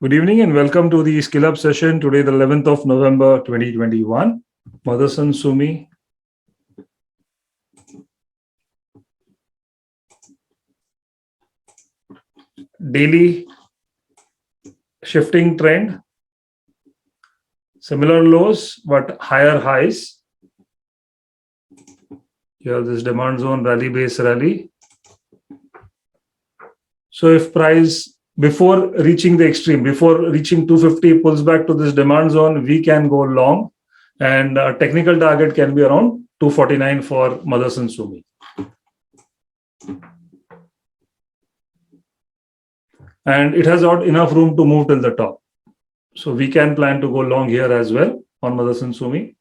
Good evening and welcome to the Skill Up session today, the 11th of November 2021. Mothersumi. Daily shifting trend, similar lows but higher highs. You have this demand zone rally, base rally. So if price before reaching the extreme, before reaching 250 pulls back to this demand zone, we can go long, and technical target can be around 249 for Mothersumi. And it has got enough room to move till the top. So we can plan to go long here as well on Mothersumi.